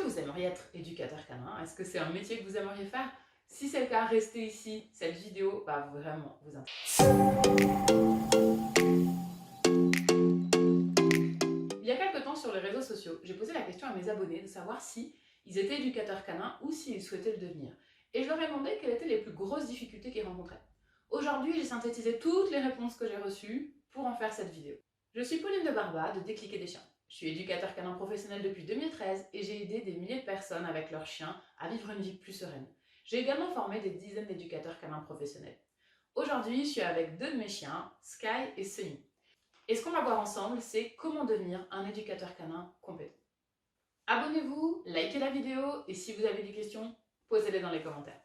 vous aimeriez être éducateur canin? Est-ce que c'est un métier que vous aimeriez faire? Si c'est le cas, restez ici, cette vidéo va vraiment vous intéresser. Il y a quelques temps sur les réseaux sociaux, j'ai posé la question à mes abonnés de savoir si ils étaient éducateurs canins ou s'ils souhaitaient le devenir. Et je leur ai demandé quelles étaient les plus grosses difficultés qu'ils rencontraient. Aujourd'hui, j'ai synthétisé toutes les réponses que j'ai reçues pour en faire cette vidéo. Je suis Pauline de Barba de Décliquer des chiens. Je suis éducateur canin professionnel depuis 2013 et j'ai aidé des milliers de personnes avec leurs chiens à vivre une vie plus sereine. J'ai également formé des dizaines d'éducateurs canins professionnels. Aujourd'hui, je suis avec deux de mes chiens, Sky et Sunny. Et ce qu'on va voir ensemble, c'est comment devenir un éducateur canin compétent. Abonnez-vous, likez la vidéo et si vous avez des questions, posez-les dans les commentaires.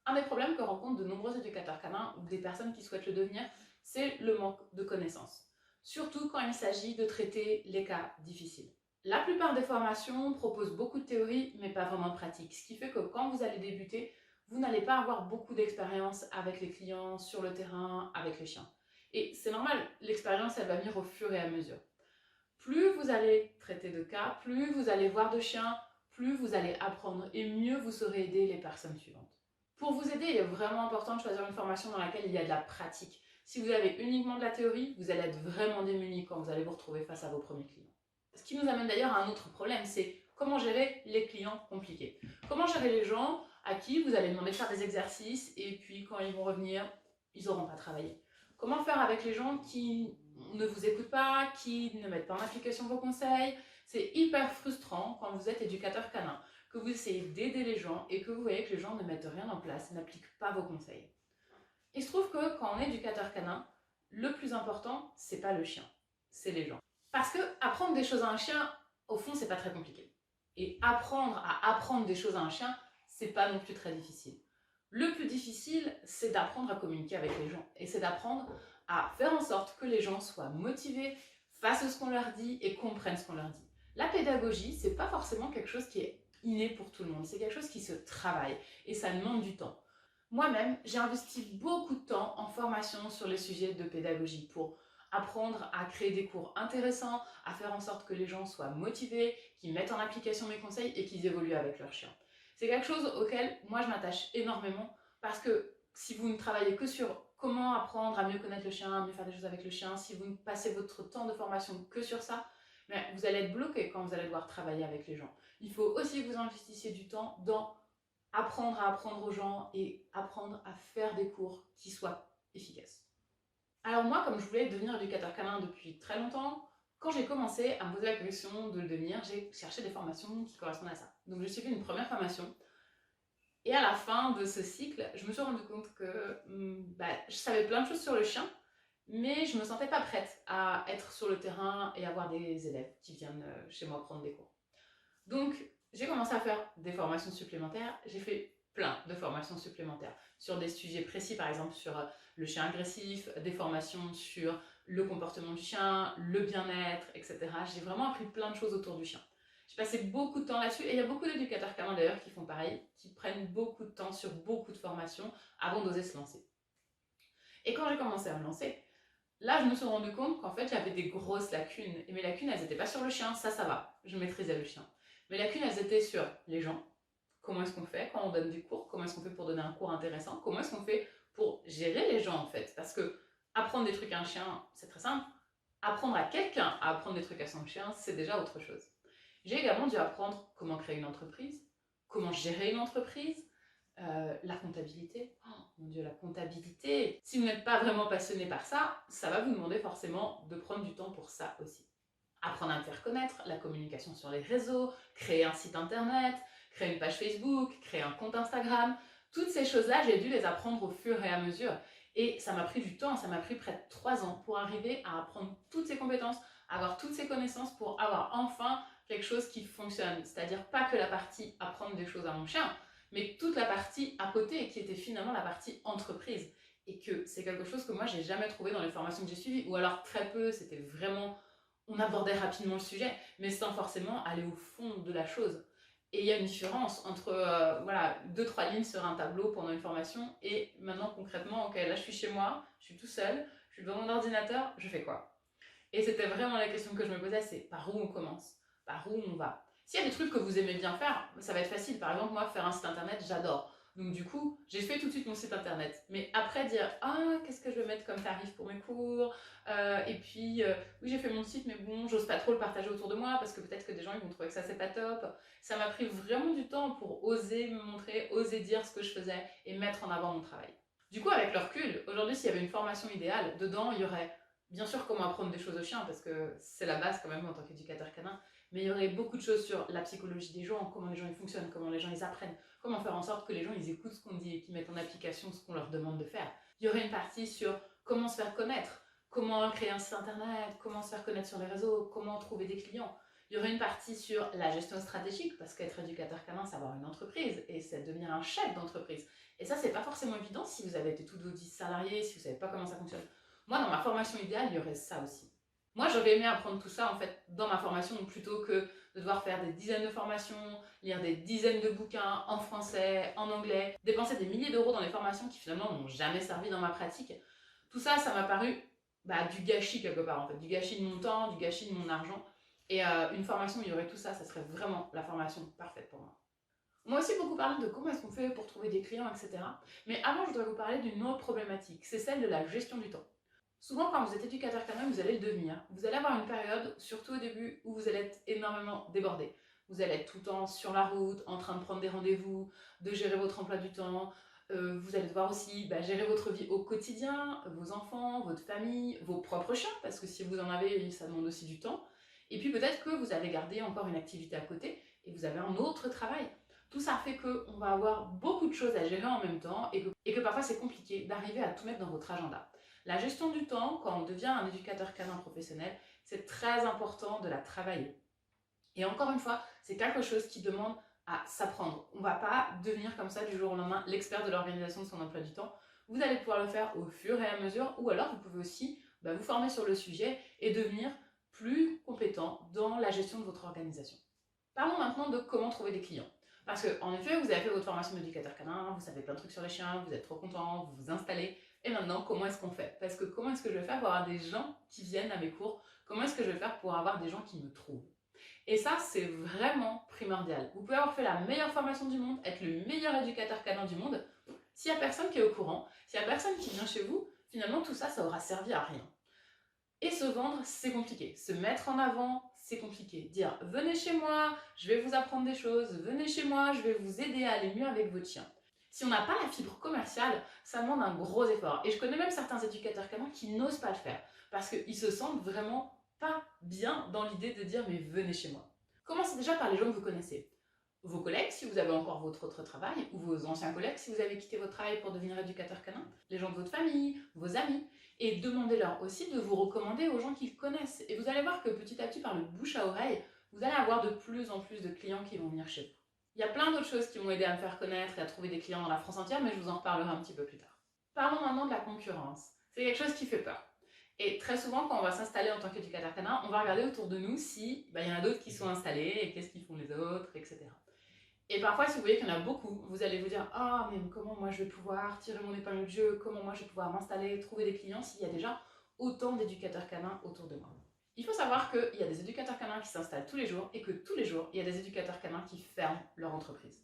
Un des problèmes que rencontrent de nombreux éducateurs canins ou des personnes qui souhaitent le devenir, c'est le manque de connaissances. Surtout quand il s'agit de traiter les cas difficiles. La plupart des formations proposent beaucoup de théorie, mais pas vraiment de pratique. Ce qui fait que quand vous allez débuter, vous n'allez pas avoir beaucoup d'expérience avec les clients, sur le terrain, avec les chiens. Et c'est normal, l'expérience, elle va venir au fur et à mesure. Plus vous allez traiter de cas, plus vous allez voir de chiens, plus vous allez apprendre et mieux vous saurez aider les personnes suivantes. Pour vous aider, il est vraiment important de choisir une formation dans laquelle il y a de la pratique. Si vous avez uniquement de la théorie, vous allez être vraiment démuni quand vous allez vous retrouver face à vos premiers clients. Ce qui nous amène d'ailleurs à un autre problème, c'est comment gérer les clients compliqués. Comment gérer les gens à qui vous allez demander de faire des exercices et puis quand ils vont revenir, ils n'auront pas travaillé. Comment faire avec les gens qui ne vous écoutent pas, qui ne mettent pas en application vos conseils. C'est hyper frustrant quand vous êtes éducateur canin, que vous essayez d'aider les gens et que vous voyez que les gens ne mettent rien en place, n'appliquent pas vos conseils. Il se trouve que quand on est éducateur canin, le plus important, c'est pas le chien, c'est les gens. Parce que apprendre des choses à un chien, au fond, c'est pas très compliqué. Et apprendre à apprendre des choses à un chien, c'est pas non plus très difficile. Le plus difficile, c'est d'apprendre à communiquer avec les gens. Et c'est d'apprendre à faire en sorte que les gens soient motivés, fassent ce qu'on leur dit et comprennent ce qu'on leur dit. La pédagogie, c'est pas forcément quelque chose qui est inné pour tout le monde. C'est quelque chose qui se travaille et ça demande du temps. Moi-même, j'ai investi beaucoup de temps en formation sur les sujets de pédagogie pour apprendre à créer des cours intéressants, à faire en sorte que les gens soient motivés, qu'ils mettent en application mes conseils et qu'ils évoluent avec leur chien. C'est quelque chose auquel moi je m'attache énormément parce que si vous ne travaillez que sur comment apprendre à mieux connaître le chien, à mieux faire des choses avec le chien, si vous ne passez votre temps de formation que sur ça, vous allez être bloqué quand vous allez devoir travailler avec les gens. Il faut aussi que vous investissiez du temps dans apprendre à apprendre aux gens et apprendre à faire des cours qui soient efficaces. Alors moi, comme je voulais devenir éducateur canin depuis très longtemps, quand j'ai commencé à me poser la question de le devenir, j'ai cherché des formations qui correspondent à ça. Donc j'ai suivi une première formation et à la fin de ce cycle, je me suis rendu compte que je savais plein de choses sur le chien, mais je ne me sentais pas prête à être sur le terrain et avoir des élèves qui viennent chez moi prendre des cours. Donc, j'ai commencé à faire des formations supplémentaires. J'ai fait plein de formations supplémentaires sur des sujets précis, par exemple sur le chien agressif, des formations sur le comportement du chien, le bien-être, etc. J'ai vraiment appris plein de choses autour du chien. J'ai passé beaucoup de temps là-dessus et il y a beaucoup d'éducateurs canins d'ailleurs qui font pareil, qui prennent beaucoup de temps sur beaucoup de formations avant d'oser se lancer. Et quand j'ai commencé à me lancer, là, je me suis rendu compte qu'en fait, j'avais des grosses lacunes. Et mes lacunes, elles n'étaient pas sur le chien, ça va. Je maîtrisais le chien. Mes lacunes, elles étaient sur les gens. Comment est-ce qu'on fait quand on donne des cours? Comment est-ce qu'on fait pour donner un cours intéressant? Comment est-ce qu'on fait pour gérer les gens, en fait? Parce que apprendre des trucs à un chien, c'est très simple. Apprendre à quelqu'un à apprendre des trucs à son chien, c'est déjà autre chose. J'ai également dû apprendre comment créer une entreprise, comment gérer une entreprise, la comptabilité. Oh mon Dieu, la comptabilité. Si vous n'êtes pas vraiment passionné par ça, ça va vous demander forcément de prendre du temps pour ça aussi. Apprendre à me faire connaître, la communication sur les réseaux, créer un site internet, créer une page Facebook, créer un compte Instagram. Toutes ces choses-là, j'ai dû les apprendre au fur et à mesure. Et ça m'a pris du temps, ça m'a pris près de 3 ans pour arriver à apprendre toutes ces compétences, avoir toutes ces connaissances pour avoir enfin quelque chose qui fonctionne. C'est-à-dire pas que la partie apprendre des choses à mon chien, mais toute la partie à côté qui était finalement la partie entreprise. Et que c'est quelque chose que moi j'ai jamais trouvé dans les formations que j'ai suivies, ou alors très peu, c'était vraiment, on abordait rapidement le sujet, mais sans forcément aller au fond de la chose. Et il y a une différence entre voilà, 2-3 lignes sur un tableau pendant une formation et maintenant concrètement, ok, là je suis chez moi, je suis tout seul, je suis devant mon ordinateur, je fais quoi? Et c'était vraiment la question que je me posais, c'est par où on commence? Par où on va? S'il y a des trucs que vous aimez bien faire, ça va être facile. Par exemple, moi, faire un site internet, j'adore. Donc du coup, j'ai fait tout de suite mon site internet. Mais après dire, ah, qu'est-ce que je vais mettre comme tarif pour mes cours et puis, oui, j'ai fait mon site, mais bon, j'ose pas trop le partager autour de moi parce que peut-être que des gens ils vont trouver que ça c'est pas top. Ça m'a pris vraiment du temps pour oser me montrer, oser dire ce que je faisais et mettre en avant mon travail. Du coup, avec le recul, aujourd'hui, s'il y avait une formation idéale, dedans, il y aurait bien sûr comment apprendre des choses aux chiens parce que c'est la base quand même en tant qu'éducateur canin, mais il y aurait beaucoup de choses sur la psychologie des gens, comment les gens ils fonctionnent, comment les gens ils apprennent, comment faire en sorte que les gens ils écoutent ce qu'on dit et qu'ils mettent en application ce qu'on leur demande de faire. Il y aurait une partie sur comment se faire connaître, comment créer un site internet, comment se faire connaître sur les réseaux, comment trouver des clients. Il y aurait une partie sur la gestion stratégique, parce qu'être éducateur canin, c'est avoir une entreprise et c'est devenir un chef d'entreprise. Et ça, c'est pas forcément évident si vous avez été tous vos 10 salariés, si vous savez pas comment ça fonctionne. Moi, dans ma formation idéale, il y aurait ça aussi. Moi, j'aurais aimé apprendre tout ça, en fait, dans ma formation, plutôt que de devoir faire des dizaines de formations, lire des dizaines de bouquins en français, en anglais, dépenser des milliers d'euros dans les formations qui finalement n'ont jamais servi dans ma pratique. Tout ça, ça m'a paru du gâchis quelque part, en fait, du gâchis de mon temps, du gâchis de mon argent. Et une formation où il y aurait tout ça, ça serait vraiment la formation parfaite pour moi. On m'a aussi beaucoup parlé de comment est-ce qu'on fait pour trouver des clients, etc. Mais avant, je voudrais vous parler d'une autre problématique, c'est celle de la gestion du temps. Souvent, quand vous êtes éducateur canin, vous allez le devenir. Vous allez avoir une période, surtout au début, où vous allez être énormément débordé. Vous allez être tout le temps sur la route, en train de prendre des rendez-vous, de gérer votre emploi du temps. Vous allez devoir aussi gérer votre vie au quotidien, vos enfants, votre famille, vos propres chiens, parce que si vous en avez, ça demande aussi du temps. Et puis peut-être que vous avez gardé encore une activité à côté et vous avez un autre travail. Tout ça fait qu'on va avoir beaucoup de choses à gérer en même temps et que parfois c'est compliqué d'arriver à tout mettre dans votre agenda. La gestion du temps, quand on devient un éducateur canin professionnel, c'est très important de la travailler. Et encore une fois, c'est quelque chose qui demande à s'apprendre. On ne va pas devenir comme ça du jour au lendemain l'expert de l'organisation de son emploi du temps. Vous allez pouvoir le faire au fur et à mesure, ou alors vous pouvez aussi vous former sur le sujet et devenir plus compétent dans la gestion de votre organisation. Parlons maintenant de comment trouver des clients. Parce qu'en effet, vous avez fait votre formation d'éducateur canin, vous savez plein de trucs sur les chiens, vous êtes trop content, vous vous installez. Et maintenant, comment est-ce qu'on fait? Parce que comment est-ce que je vais faire pour avoir des gens qui viennent à mes cours? Comment est-ce que je vais faire pour avoir des gens qui me trouvent? Et ça, c'est vraiment primordial. Vous pouvez avoir fait la meilleure formation du monde, être le meilleur éducateur canin du monde. S'il n'y a personne qui est au courant, s'il n'y a personne qui vient chez vous, finalement, tout ça, ça aura servi à rien. Et se vendre, c'est compliqué. Se mettre en avant, c'est compliqué. Dire, venez chez moi, je vais vous apprendre des choses, venez chez moi, je vais vous aider à aller mieux avec votre chien. Si on n'a pas la fibre commerciale, ça demande un gros effort. Et je connais même certains éducateurs canins qui n'osent pas le faire parce qu'ils se sentent vraiment pas bien dans l'idée de dire mais venez chez moi. Commencez déjà par les gens que vous connaissez. Vos collègues, si vous avez encore votre autre travail, ou vos anciens collègues, si vous avez quitté votre travail pour devenir éducateur canin, les gens de votre famille, vos amis, et demandez-leur aussi de vous recommander aux gens qu'ils connaissent. Et vous allez voir que petit à petit, par le bouche à oreille, vous allez avoir de plus en plus de clients qui vont venir chez vous. Il y a plein d'autres choses qui m'ont aidé à me faire connaître et à trouver des clients dans la France entière, mais je vous en reparlerai un petit peu plus tard. Parlons maintenant de la concurrence. C'est quelque chose qui fait peur. Et très souvent, quand on va s'installer en tant qu'éducateur canin, on va regarder autour de nous si y en a d'autres qui sont installés et qu'est-ce qu'ils font les autres, etc. Et parfois, si vous voyez qu'il y en a beaucoup, vous allez vous dire « Ah, mais comment moi je vais pouvoir tirer mon épingle du jeu, comment moi je vais pouvoir m'installer, trouver des clients s'il y a déjà autant d'éducateurs canins autour de moi ?» Il faut savoir qu'il y a des éducateurs canins qui s'installent tous les jours et que tous les jours, il y a des éducateurs canins qui ferment leur entreprise.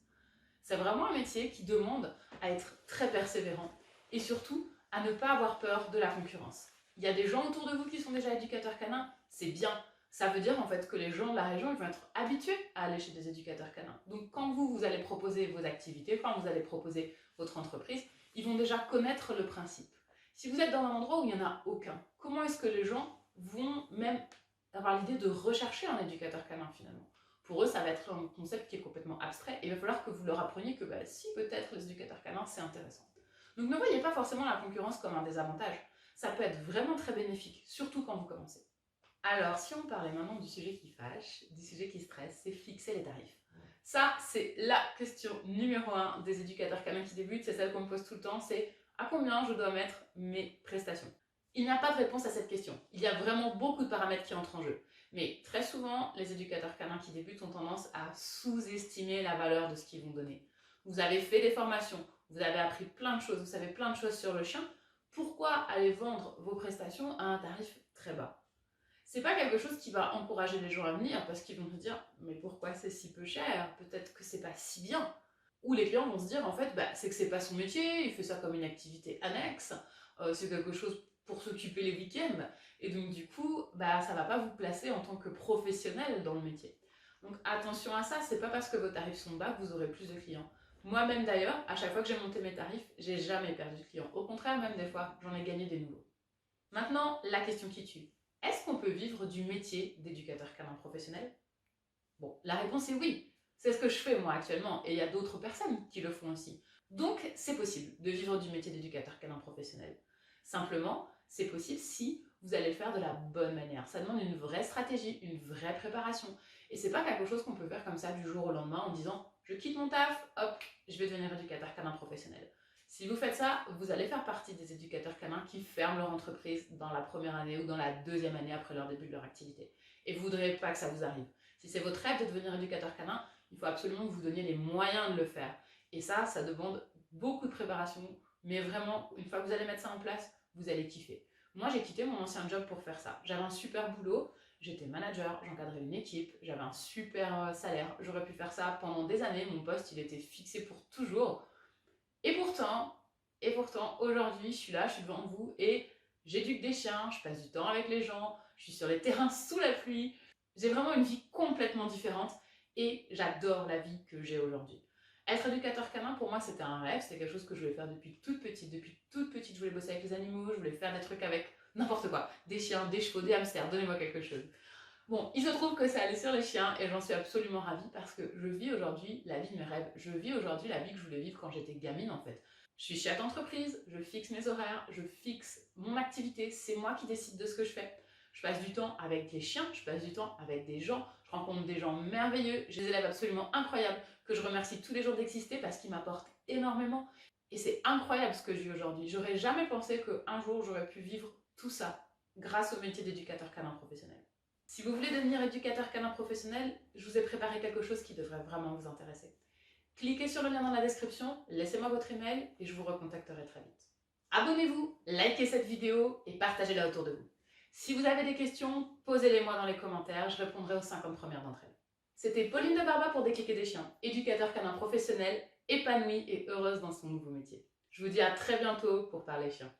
C'est vraiment un métier qui demande à être très persévérant et surtout à ne pas avoir peur de la concurrence. Il y a des gens autour de vous qui sont déjà éducateurs canins, c'est bien. Ça veut dire en fait que les gens de la région ils vont être habitués à aller chez des éducateurs canins. Donc quand vous allez proposer vos activités, quand vous allez proposer votre entreprise, ils vont déjà connaître le principe. Si vous êtes dans un endroit où il n'y en a aucun, comment est-ce que les gens vont même avoir l'idée de rechercher un éducateur canin finalement? Pour eux, ça va être un concept qui est complètement abstrait et il va falloir que vous leur appreniez que si peut-être les éducateurs canins c'est intéressant. Donc ne voyez pas forcément la concurrence comme un désavantage. Ça peut être vraiment très bénéfique, surtout quand vous commencez. Alors, si on parlait maintenant du sujet qui fâche, du sujet qui stresse, c'est fixer les tarifs. Ça, c'est la question numéro 1 des éducateurs canins qui débutent, c'est celle qu'on me pose tout le temps, c'est à combien je dois mettre mes prestations? Il n'y a pas de réponse à cette question. Il y a vraiment beaucoup de paramètres qui entrent en jeu. Mais très souvent, les éducateurs canins qui débutent ont tendance à sous-estimer la valeur de ce qu'ils vont donner. Vous avez fait des formations, vous avez appris plein de choses, vous savez plein de choses sur le chien. Pourquoi aller vendre vos prestations à un tarif très bas? c'est pas quelque chose qui va encourager les gens à venir parce qu'ils vont se dire mais pourquoi c'est si peu cher? Peut-être que c'est pas si bien. Ou les clients vont se dire en fait c'est que c'est pas son métier, il fait ça comme une activité annexe, c'est quelque chose pour s'occuper les week-ends et donc du coup ça va pas vous placer en tant que professionnel dans le métier. Donc attention à ça, c'est pas parce que vos tarifs sont bas que vous aurez plus de clients. Moi-même d'ailleurs, à chaque fois que j'ai monté mes tarifs, j'ai jamais perdu de clients. Au contraire, même des fois, j'en ai gagné des nouveaux. Maintenant, la question qui tue. Est-ce qu'on peut vivre du métier d'éducateur canin professionnel? Bon, la réponse est oui. C'est ce que je fais moi actuellement et il y a d'autres personnes qui le font aussi. Donc, c'est possible de vivre du métier d'éducateur canin professionnel. Simplement, c'est possible si vous allez le faire de la bonne manière. Ça demande une vraie stratégie, une vraie préparation. Et c'est pas quelque chose qu'on peut faire comme ça du jour au lendemain en disant je quitte mon taf, hop, je vais devenir éducateur canin professionnel. Si vous faites ça, vous allez faire partie des éducateurs canins qui ferment leur entreprise dans la première année ou dans la deuxième année après leur début de leur activité. Et vous ne voudrez pas que ça vous arrive. Si c'est votre rêve de devenir éducateur canin, il faut absolument que vous donniez les moyens de le faire. Et ça demande beaucoup de préparation, mais vraiment, une fois que vous allez mettre ça en place, vous allez kiffer. Moi, j'ai quitté mon ancien job pour faire ça. J'avais un super boulot, j'étais manager, j'encadrais une équipe, j'avais un super salaire. J'aurais pu faire ça pendant des années, mon poste, il était fixé pour toujours. Et pourtant, aujourd'hui, je suis là, je suis devant vous et j'éduque des chiens, je passe du temps avec les gens, je suis sur les terrains sous la pluie. J'ai vraiment une vie complètement différente et j'adore la vie que j'ai aujourd'hui. Être éducateur canin, pour moi, c'était un rêve, c'était quelque chose que je voulais faire depuis toute petite. Depuis toute petite, je voulais bosser avec les animaux, je voulais faire des trucs avec n'importe quoi. Des chiens, des chevaux, des hamsters, donnez-moi quelque chose. Bon, il se trouve que ça allait sur les chiens et j'en suis absolument ravie parce que je vis aujourd'hui la vie de mes rêves. Je vis aujourd'hui la vie que je voulais vivre quand j'étais gamine en fait. Je suis chef d'entreprise, je fixe mes horaires, je fixe mon activité, c'est moi qui décide de ce que je fais. Je passe du temps avec des chiens, je passe du temps avec des gens, je rencontre des gens merveilleux, j'ai des élèves absolument incroyables que je remercie tous les jours d'exister parce qu'ils m'apportent énormément. Et c'est incroyable ce que je vis aujourd'hui. J'aurais jamais pensé qu'un jour j'aurais pu vivre tout ça grâce au métier d'éducateur canin professionnel. Si vous voulez devenir éducateur canin professionnel, je vous ai préparé quelque chose qui devrait vraiment vous intéresser. Cliquez sur le lien dans la description, laissez-moi votre email et je vous recontacterai très vite. Abonnez-vous, likez cette vidéo et partagez-la autour de vous. Si vous avez des questions, posez-les-moi dans les commentaires, je répondrai aux 50 premières d'entre elles. C'était Pauline de Barba pour Décliquer des chiens, éducateur canin professionnel, épanouie et heureuse dans son nouveau métier. Je vous dis à très bientôt pour parler chiens.